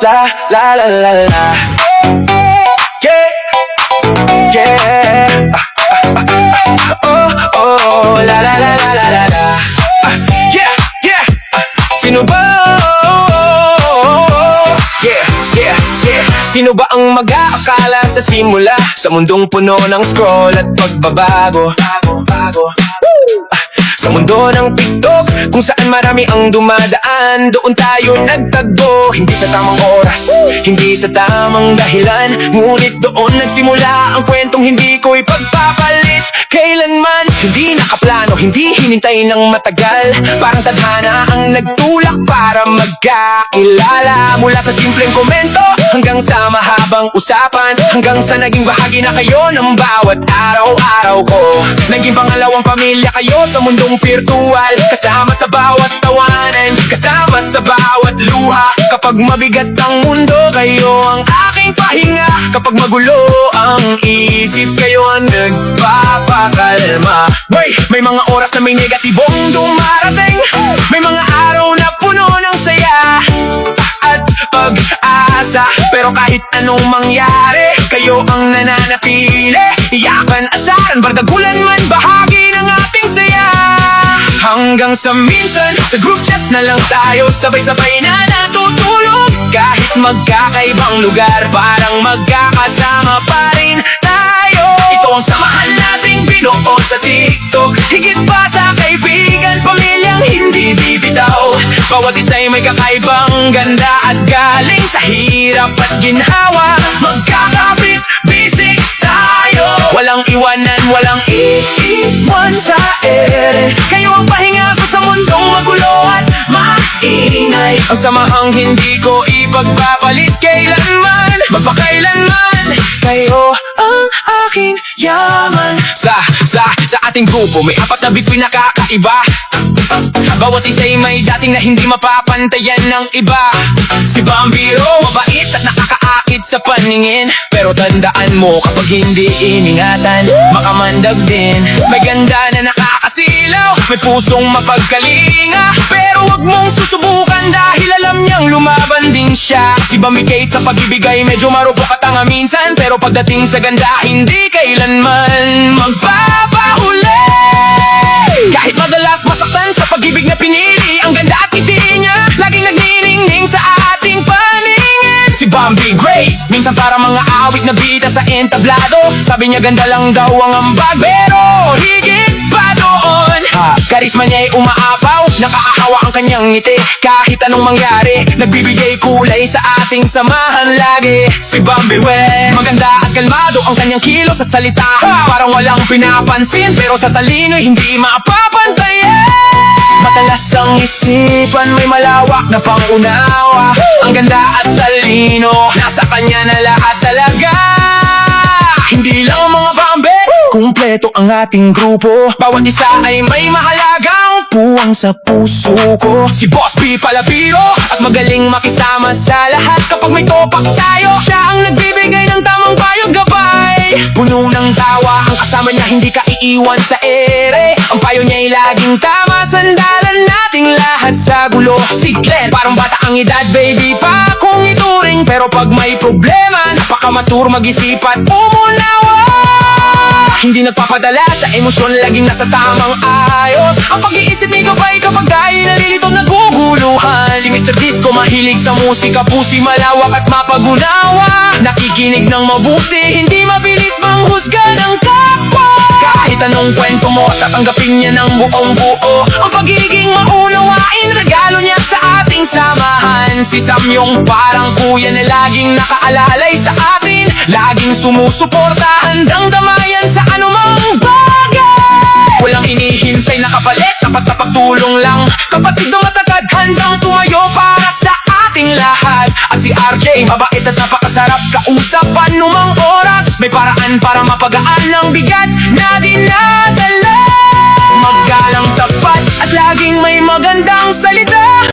la la la la la. Yeah, yeah. Oh, oh, la la la la la la la. Yeah, yeah. Sino ba? Yeah, yeah, yeah. Sino ba ang mag-aakala sa simula sa mundong puno ng scroll at pagbabago? Sa mundo ng TikTok, kung saan marami ang dumadaan, doon tayo nagtagbo. Hindi sa tamang oras, hindi sa tamang dahilan, ngunit doon nagsimula ang kwentong hindi ko ipagpapalit kailanman. Hindi nakaplano, hindi hinintay ng matagal, parang tadhana ang nagtulak para magkakilala. Mula sa simpleng komento hanggang sa mahabang usapan, hanggang sa naging bahagi na kayo ng bawat araw-araw ko. Naging pangalawang pamilya kayo sa mundong virtual, kasama sa bawat tawanan, kasama sa bawat luha. Kapag mabigat ang mundo, kayo ang aking pahinga. Kapag magulo ang isip, kayo ang nagpapakalma. Boy, may mga oras na may negatibong dumarating, may mga araw na puno ng saya at pag-asa. Pero kahit anong mangyari, kayo ang nananatili. Iyakan, asaran, bardagulan man, bahagi ng ating saya. Hanggang sa minsan, sa group chat na lang tayo, sabay-sabay na natutulog. Kahit magkakaibang lugar, parang magkakasama pa rin tayo. Ito ang samahan nating binuo sa TikTok, higit pa sa kaibigan, pamilyang hindi bibitaw. Bawat isa'y may kakaibang ganda at galing sa hirap at ginhawa. Magkakapit, busy tayo, walang iwanan, walang iiwan sa ere. Kayo ang pahinga ko sa mundong magulo at maingay. Ang samahang hindi ko ipagpapalit kailanman, magpakailanman. Kayo ang aking yaman. Sa ating grupo may 4 na bituin na kakaiba. Bawat isa'y may dating na hindi mapapantayan ng iba. Si Bambiro, mabait at nakakaakit sa paningin, pero tandaan mo kapag hindi iningatan, makamandag din. May ganda na nakakasilaw, may pusong mapagkalinga, pero wag mong susubukan dahil alam niyang lumaban din siya. Si Bambi Kate sa pag-ibigay medyo marupok at tanga minsan, pero pagdating sa ganda hindi kailanman magpapahuli. Kahit madalas masaktan sa pag-ibig na pinili, ang ganda at ngiti niya laging nagniningning sa ating paningin. Si Bambi Grace, minsan para mga awit na bida sa entablado, sabi niya ganda lang daw ang ambag, pero higit pa doon, karisma niya'y umaapaw, nakakahawa ang kanyang ngiti. Kahit anong mangyari, nagbibigay kulay sa ating samahan lagi. Si Bambi we, maganda at kalmado ang kanyang kilos at salita, parang walang pinapansin, pero sa talino'y hindi mapapantayan. Matalas ang isipan, may malawak na pangunawa, ang ganda at talino, nasa kanya na lahat talaga. Hindi lang mga Bambi, kumpleto ang ating grupo. Bawat isa ay may mahalagang puwang sa puso ko. Si Boss B palabiro at magaling makisama sa lahat. Kapag may topak tayo, siya ang nagbibigay ng tamang payo at gabay. Puno ng tawa ang kasama niya, hindi ka iiwan sa ere. Ang payo niya'y laging tama, sandalan nating lahat sa gulo. Si Glenn, parang bata ang edad, baby pa kung ituring, pero pag may problema, napakamatur mag-isip at umunawa. Hindi nagpapadala sa emosyon, laging nasa tamang ayos. Ang pag-iisip ni Gabay kapag dahil nalilito naguguluhan. Si Mr. Disco mahilig sa musika, pusi malawak at mapagunawa. Nakikinig ng mabuti, hindi mabilis manghusga ng kapwa. Kahit anong kwento mo, tatanggapin niya ng buong buo. Ang pagiging maunawain, regalo niya sa ating samahan. Si Sam yung parang kuya na laging nakaalalay sa atin, laging sumusuporta, handang damayan sa anumang bagay. Walang hinihintay na kapalit, tapat na pagtulong lang. Kapatid na matatag, handang tumayo para sa ating lahat. At si RJ, mabait at napakasarap kausap, anumang oras may paraan para mapagaan ng bigat na dinadala. Magalang tapat at laging may magandang salita.